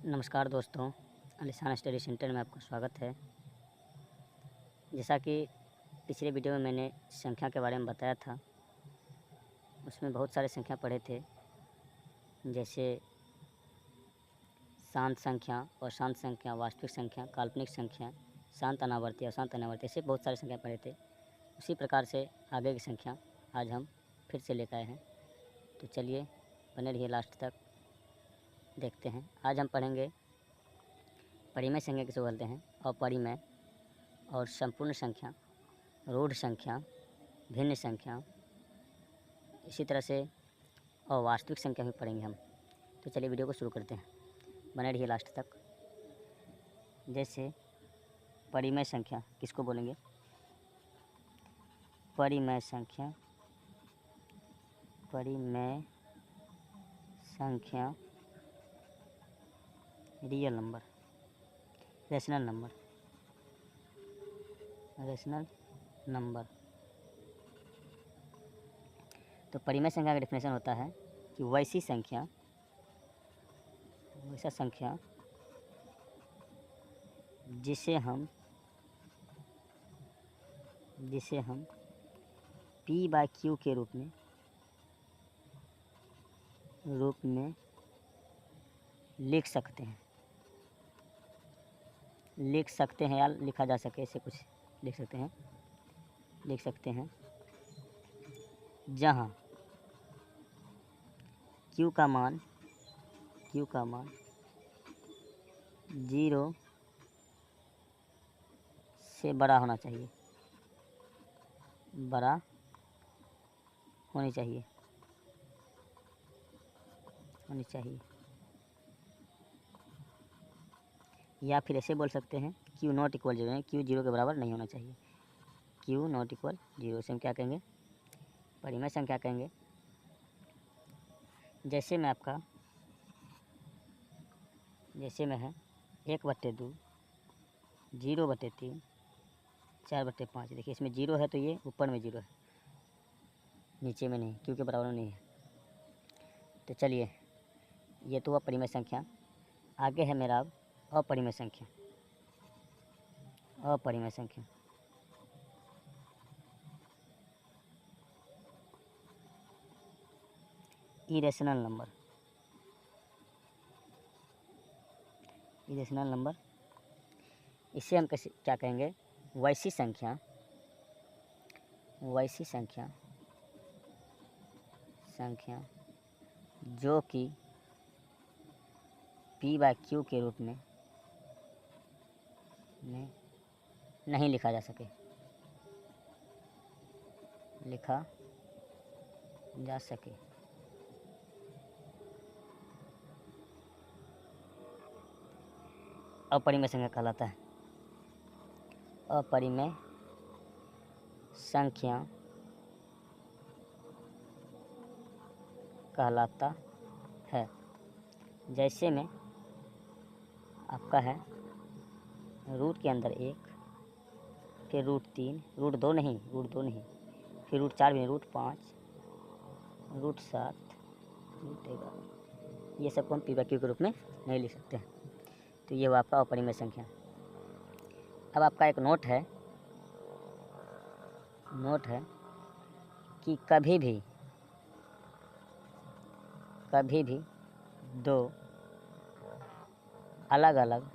नमस्कार दोस्तों, अलिशान study centre में आपका स्वागत है। जैसा कि पिछले वीडियो में मैंने संख्या के बारे में बताया था, उसमें बहुत सारे संख्या पढ़े थे, जैसे शांत संख्या, अशांत संख्या, वास्तविक संख्या, काल्पनिक संख्या, शांत अनावर्ती, अशांत अनावर्ती, ऐसे बहुत सारे संख्या पढ़े थे। उसी प्रकार से आगे की संख्या आज हम फिर से लेकर आए हैं। तो चलिए बने रहिए लास्ट तक, देखते हैं। आज हम पढ़ेंगे परिमेय संख्या किसे बोलते हैं, अपरिमेय और संपूर्ण संख्या, रूढ़ संख्या, भिन्न संख्या, इसी तरह से और वास्तविक संख्या भी पढ़ेंगे हम। तो चलिए वीडियो को शुरू करते हैं, बने रहिए लास्ट तक। जैसे परिमेय संख्या किसको बोलेंगे? परिमेय संख्या, परिमेय संख्या real number, rational number, rational number. तो परिमेय संख्या का डेफिनेशन होता है कि वैसा संख्या जिसे हम p/q के रूप में लिख सकते हैं या लिखा जा सके, ऐसे कुछ लिख सकते हैं जहाँ q का मान 0 से बड़ा होना चाहिए, होनी चाहिए। या फिर ऐसे बोल सकते हैं q नॉट इक्वल 0 है, q 0 के बराबर नहीं होना चाहिए। q नॉट इक्वल 0 से हम क्या कहेंगे? परिमेय संख्या कहेंगे। जैसे में है 1/2, 0/3, 4/5। देखिए इसमें 0 है तो ये ऊपर में 0 है, नीचे में नहीं, q के बराबर नहीं है। तो चलिए, ये तो हुआ परिमेय संख्या। आगे है मेरा अब अपरिमेय संख्या। इरेशनल नंबर, इसे हम कैसे क्या कहेंगे? वैसी संख्या जो कि p/q के रूप में नहीं लिखा जा सके, अपरिमेय संख्या कहलाता है। अपरिमेय संख्या कहलाता है। जैसे में आपका है रूट के अंदर 1, फिर √3, √2 नहीं, फिर √4 भी नहीं, √5, √7, √11, ये सबको हम p/q के रूप में नहीं लिख सकते हैं। तो ये हुआ आपका अपरिमेय संख्या। अब आपका एक नोट है कि कभी भी दो अलग अलग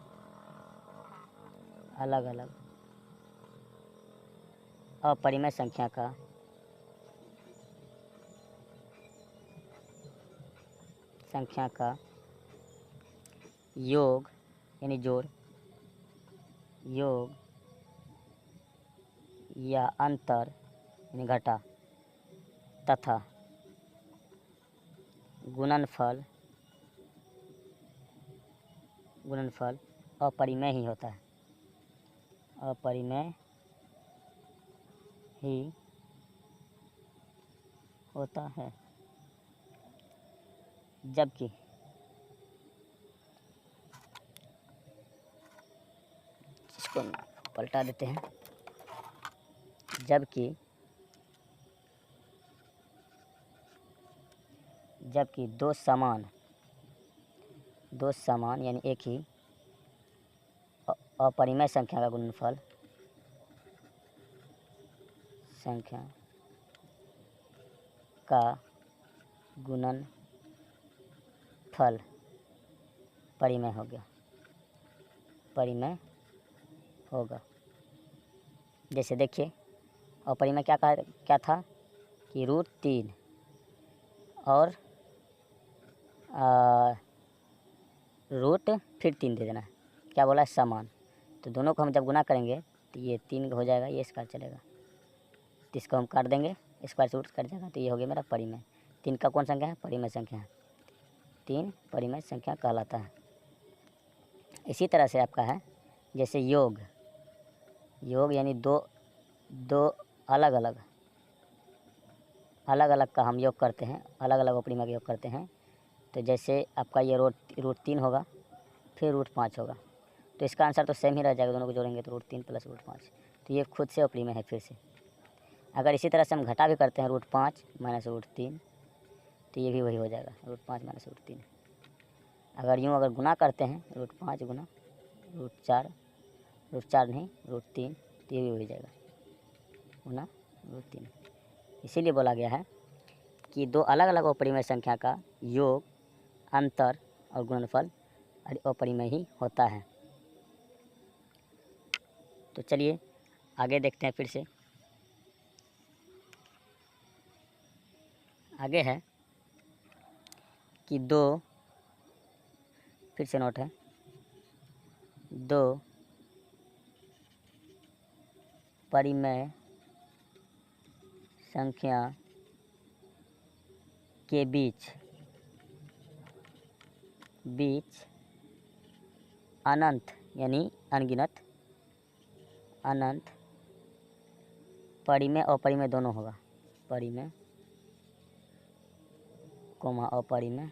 अपरिमेय संख्या का योग यानी जोड़, या अंतर यानी घटा, तथा गुणनफल अपरिमेय ही होता है। जबकि इसको पलटा देते हैं। जबकि दो समान दो समान यानी एक ही अपरिमेय संख्या का गुणनफल संख्या का गुणनफल परिमेय हो गया, परिमेय होगा। जैसे देखिए अपरिमेय क्या था कि √3 और रूट फिर 3 दे देना है, क्या बोला है समान। तो दोनों को हम जब गुना करेंगे तो ये 3 हो जाएगा, ये स्क्वायर चलेगा, तो इसको हम काट देंगे, स्क्वायर से रूट कट जाएगा, तो ये हो गया मेरा परिमेय। 3 का कौन संख्या है? परिमेय संख्या है। 3 परिमेय संख्या कहलाता है। इसी तरह से आपका है जैसे योग यानी दो अलग अलग का हम योग करते हैं, अलग अलग अपरिमेय का योग करते हैं। तो जैसे आपका ये √3 होगा, फिर √5 होगा, तो इसका आंसर तो सेम ही रह जाएगा, दोनों को जोड़ेंगे तो √3 + √5, तो ये खुद से अपरिमेय है फिर से। अगर इसी तरह से हम घटा भी करते हैं √5 - √3, तो ये भी वही हो जाएगा, √5 - √3। अगर यूँ अगर गुना करते हैं √5 गुना √4 नहीं √3, तो ये भी हो जाएगा गुना √3। इसीलिए बोला गया है कि दो अलग अलग अपरिमेय संख्या का योग, अंतर और गुणनफल अपरिमेय ही होता है। तो चलिए आगे देखते हैं। फिर से आगे है कि फिर से नोट है, 2 परिमेय संख्या के बीच अनंत यानी अनगिनत अनंत परिमेय अपरिमेय दोनों होगा, परिमेय कोमा अपरिमेय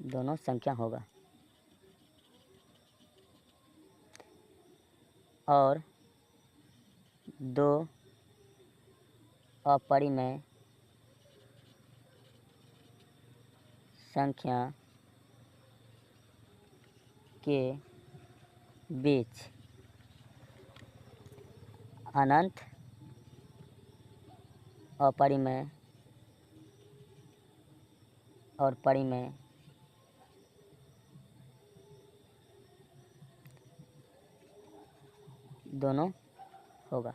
दोनों संख्या होगा। और 2 अपरिमेय संख्या के बीच अनंत अपरिमेय और परिमेय दोनों होगा,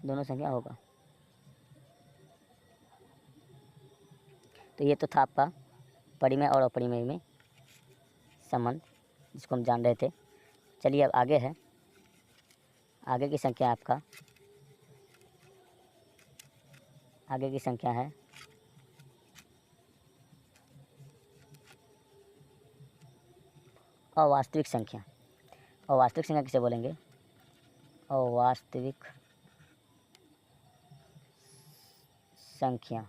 दोनों संख्या होगा। तो ये तो था आपका परिमेय और अपरिमेय में संबंध, जिसको हम जान रहे थे। चलिए अब आगे है, आगे की संख्या आपका आगे की संख्या है अवास्तविक संख्या। अवास्तविक संख्या किसे बोलेंगे? अवास्तविक संख्या,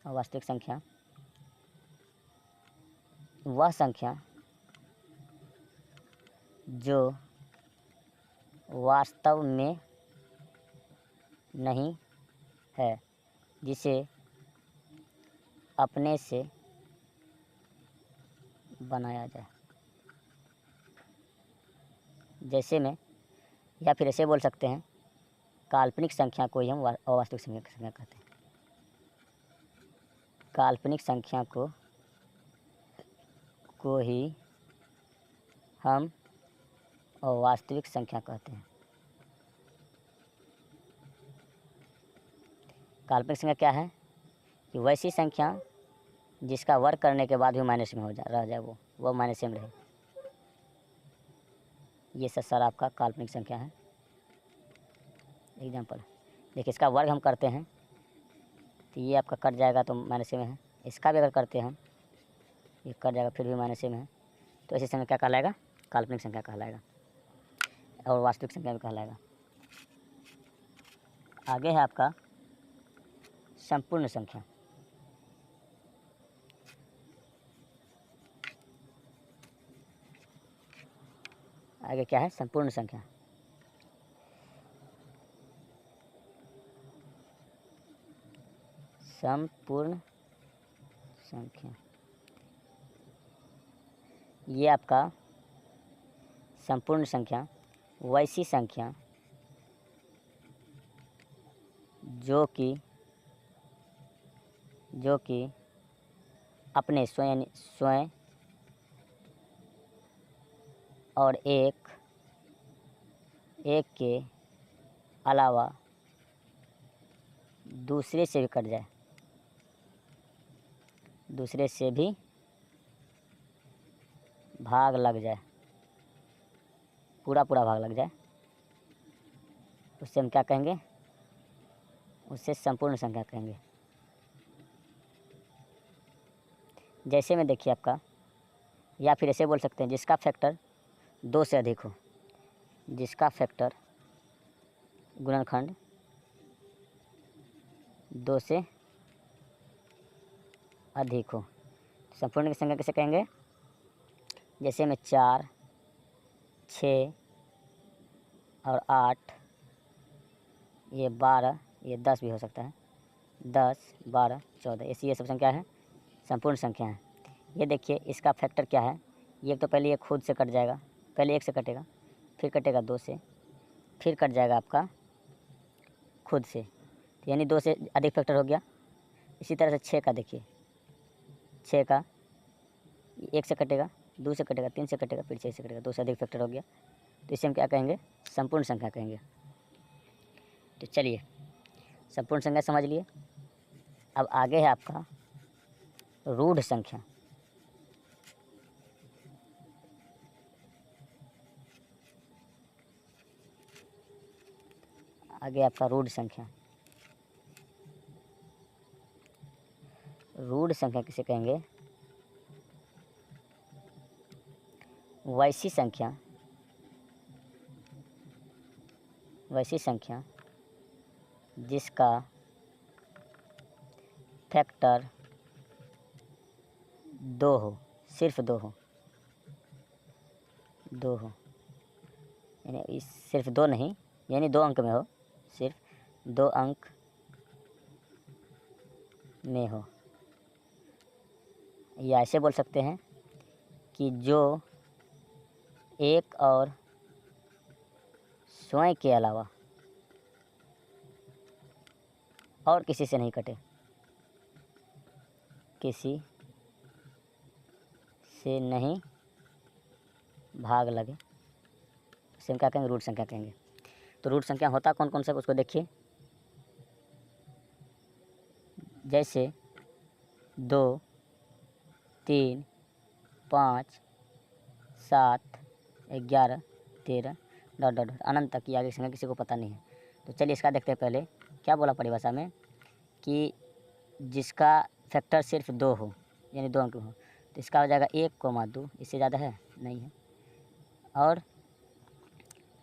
अवास्तविक संख्या वह संख्या जो वास्तव में नहीं है, जिसे अपने से बनाया जाए। जैसे में, या फिर ऐसे बोल सकते हैं, काल्पनिक संख्या को ही हम अवास्तविक संख्या कहते हैं। काल्पनिक संख्या को ही हम अवास्तविक संख्या कहते हैं। काल्पनिक संख्या क्या है कि वैसी संख्या जिसका वर्ग करने के बाद भी माइनस में रह जाए, वो माइनस में रहे, ये सर आपका काल्पनिक संख्या है। एग्जाम्पल देखिए, इसका वर्ग हम करते हैं तो ये आपका कट जाएगा तो माइनस में है, इसका भी अगर करते हैं हम ये कट जाएगा फिर भी माइनस में है, तो ऐसी संख्या क्या कहलाएगा? काल्पनिक संख्या कहलाएगा, और वास्तविक संख्या भी कहलाएगा। आगे है आपका संपूर्ण संख्या। आगे क्या है? संपूर्ण संख्या। संपूर्ण संख्या, ये आपका संपूर्ण संख्या वैसी संख्या जो कि अपने स्वयं और एक के अलावा दूसरे से भी कट जाए, दूसरे से भी भाग लग जाए, पूरा भाग लग जाए, उससे हम क्या कहेंगे? उससे संपूर्ण संख्या कहेंगे। जैसे में देखिए आपका, या फिर ऐसे बोल सकते हैं जिसका फैक्टर 2 से अधिक हो, जिसका फैक्टर गुणनखंड 2 से अधिक हो। संपूर्ण की संख्या कैसे कहेंगे? जैसे में 4, 6 और 8, ये 12, ये 10 भी हो सकता है, 10, 12, 14, ऐसी ये सब संख्या है, संपूर्ण संख्या है। ये देखिए इसका फैक्टर क्या है? ये तो पहले ये खुद से कट जाएगा, पहले 1 से कटेगा, फिर कटेगा 2 से, फिर कट जाएगा आपका खुद से, तो यानी 2 से अधिक फैक्टर हो गया। इसी तरह से 6 का देखिए, 6 का 1 से कटेगा, 2 से कटेगा, 3 से कटेगा, फिर 6 से कटेगा, 2 से अधिक फैक्टर हो गया, तो इसे हम क्या कहेंगे? संपूर्ण संख्या कहेंगे। तो चलिए संपूर्ण संख्या समझ लिए। अब आगे है आपका रूढ़ संख्या। आगे आपका रूढ़ संख्या। रूढ़ संख्या किसे कहेंगे? वैसी संख्या जिसका फैक्टर 2 हो, सिर्फ 2 हो, यानी सिर्फ 2 नहीं, यानी 2 अंक में हो, सिर्फ 2 अंक में हो। या ऐसे बोल सकते हैं कि जो 1 और स्वयं के अलावा और किसी से नहीं कटे, किसी से नहीं भाग लगे, इसे हम क्या कहेंगे? रूढ़ संख्या कहेंगे। तो रूढ़ संख्या होता कौन कौन सा, उसको देखिए। जैसे 2, 3, 5, 7, 11, 13 डॉट डॉट डॉट अनंत तक की आगे संख्या किसी को पता नहीं है। तो चलिए इसका देखते हैं। पहले क्या बोला परिभाषा में कि जिसका फैक्टर सिर्फ 2 हो, यानी 2 अंक हो, तो इसका हो जाएगा 1,2, इससे ज़्यादा है नहीं है। और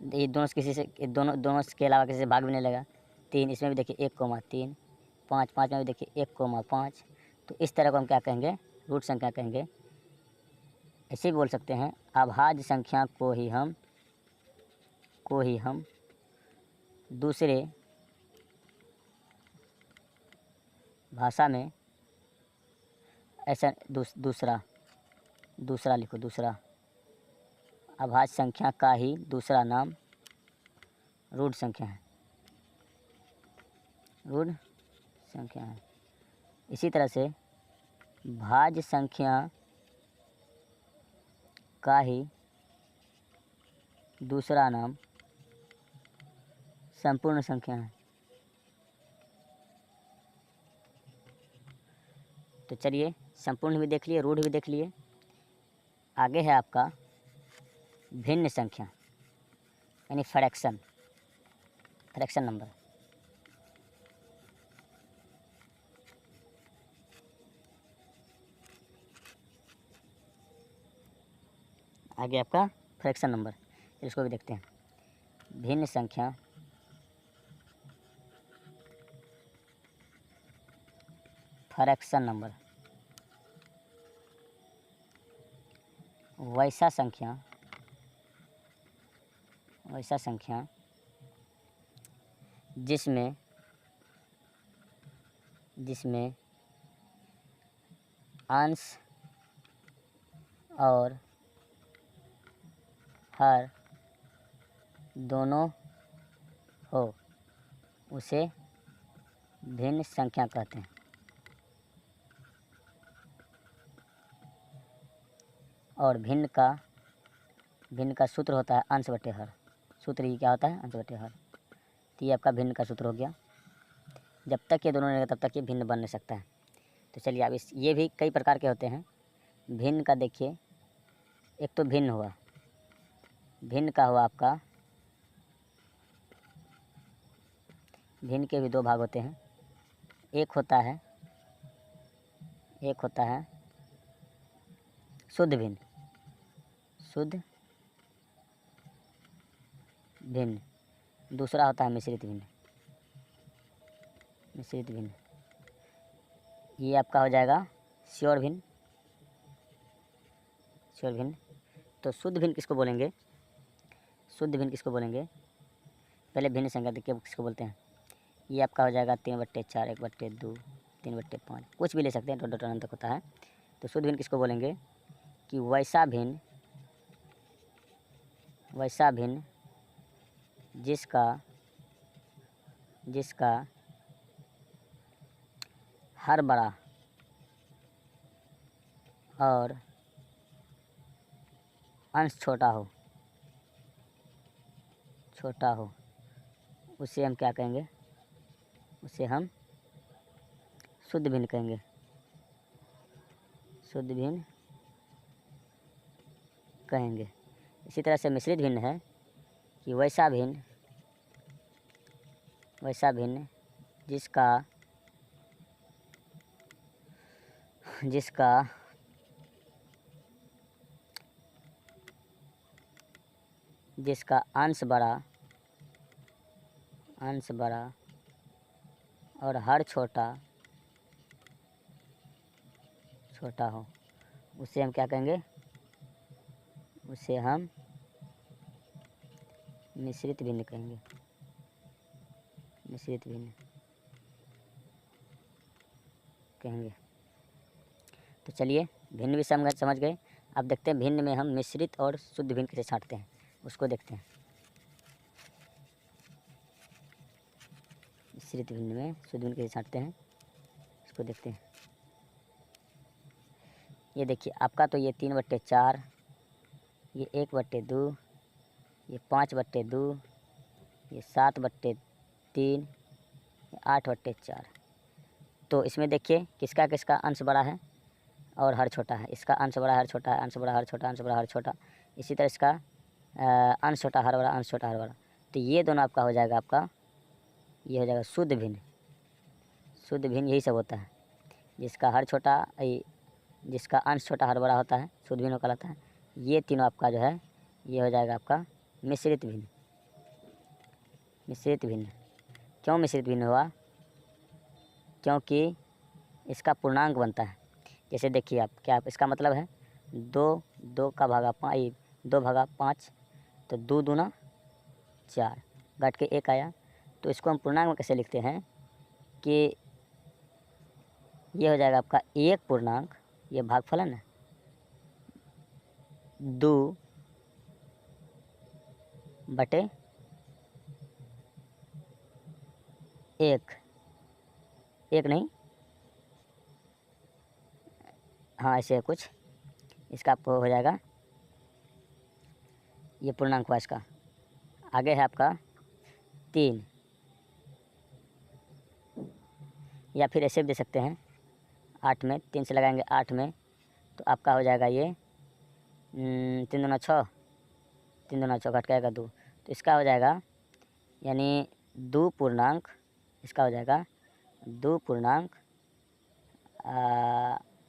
ये दोनों किसी से, दोनों के अलावा किसी से भाग भी नहीं लगा। 3, इसमें भी देखिए 1,3, 5 में भी देखिए 1,5। तो इस तरह को हम क्या कहेंगे? रूट संख्या कहेंगे। ऐसे भी बोल सकते हैं अभाज्य संख्या को ही हम दूसरे भाषा में ऐसा दूसरा लिखो, दूसरा अभाज्य संख्या का ही दूसरा नाम रूढ़ संख्या है, रूढ़ संख्या है। इसी तरह से भाज्य संख्या का ही दूसरा नाम संपूर्ण संख्या है। तो चलिए संपूर्ण भी देख लिए, रूढ़ भी देख लिए। आगे है आपका भिन्न संख्या, यानी फ्रैक्शन नंबर। आगे आपका फ्रैक्शन नंबर, इसको भी देखते हैं। भिन्न संख्या फ्रैक्शन नंबर वैसा संख्या जिसमें अंश और हर दोनों हो उसे भिन्न संख्या कहते हैं। और भिन्न का सूत्र होता है अंश बटे हर। सूत्र ही क्या होता है? अंश बटे हर। तो ये आपका भिन्न का सूत्र हो गया। जब तक ये दोनों नहीं तब तक ये भिन्न बन नहीं सकता है। तो चलिए अब ये भी कई प्रकार के होते हैं। भिन्न का देखिए, एक तो भिन्न हुआ, भिन्न का हुआ आपका, भिन्न के भी दो भाग होते हैं। एक होता है शुद्ध भिन्न, शुद्ध भिन्न। दूसरा होता है मिश्रित भिन्न, मिश्रित भिन्न। ये आपका हो जाएगा श्योर भिन्न, श्योर भिन्न। तो शुद्ध भिन्न किसको बोलेंगे? शुद्ध भिन्न किसको बोलेंगे? पहले भिन्न संख्या देखिए किसको बोलते हैं। ये आपका हो जाएगा 3/4, 1/2, 3/5, कुछ भी ले सकते हैं, टोटल अनंत तक होता है। तो शुद्ध भिन्न किसको बोलेंगे? कि वैसा भिन्न जिसका हर बड़ा और अंश छोटा हो, उसे हम क्या कहेंगे? उसे हम शुद्ध भिन्न कहेंगे, शुद्ध भिन्न कहेंगे। इसी तरह से मिश्रित भिन्न है कि वैसा भिन्न जिसका अंश बड़ा और हर छोटा हो, उसे हम क्या कहेंगे? उसे हम मिश्रित भिन्न कहेंगे, मिश्रित भिन्न कहेंगे। तो चलिए भिन्न भी समझ गए। अब देखते हैं भिन्न में हम मिश्रित और शुद्ध भिन्न कैसे छांटते हैं, उसको देखते हैं। मिश्रित भिन्न में शुद्ध भिन्न कैसे छांटते हैं, इसको देखते हैं। ये देखिए आपका तो ये 3/4, ये 1/2, ये 5/2, ये 7/3, ये 8/4। तो इसमें देखिए किसका किसका अंश बड़ा है और हर छोटा है। इसका अंश बड़ा, हर छोटा है, अंश बड़ा, हर छोटा, अंश बड़ा, हर छोटा। इसी तरह इसका अंश छोटा, हर बड़ा, अंश छोटा, हर बड़ा। तो ये दोनों आपका हो जाएगा, आपका ये हो जाएगा शुद्ध भिन्न। शुद्ध भिन्न यही सब होता है, जिसका हर छोटा, जिसका अंश छोटा, हर बड़ा होता है, शुद्ध भिन्न कहलाता है। ये तीनों आपका जो है ये हो जाएगा आपका मिश्रित भिन्न। मिश्रित भिन्न क्यों मिश्रित भिन्न हुआ? क्योंकि इसका पूर्णांक बनता है। जैसे देखिए आप क्या, इसका मतलब है 2 का भागा 5, तो 2 दूना 4, घट के 1 आया। तो इसको हम पूर्णांक में कैसे लिखते हैं कि ये हो जाएगा आपका 1 पूर्णांक, ये भागफलन है, 2 बटे 1 नहीं, हाँ ऐसे कुछ इसका आपको हो जाएगा। ये पूर्णांक हुआ इसका। आगे है आपका 3, या फिर ऐसे भी दे सकते हैं 8 में, 3 से लगाएंगे 8 में, तो आपका हो जाएगा ये 3 दूना 6, 3 दूना 6 घट जाएगा 2, तो इसका हो जाएगा यानी 2 पूर्णांक, इसका हो जाएगा 2 पूर्णांक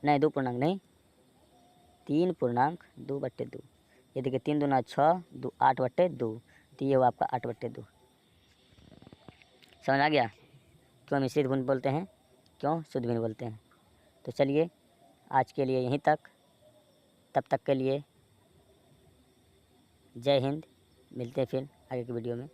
नहीं 2 पूर्णांक नहीं, 3 पूर्णांक 2/2। ये देखिए 3 दूना 6, 2 8/2, तो ये हुआ आपका 8/2। समझ आ गया क्यों मिश्रित भिन्न बोलते हैं, क्यों शुद्ध भिन्न बोलते हैं। तो चलिए आज के लिए यहीं तक, तब तक के लिए जय हिंद। मिलते हैं फिर आगे की वीडियो में।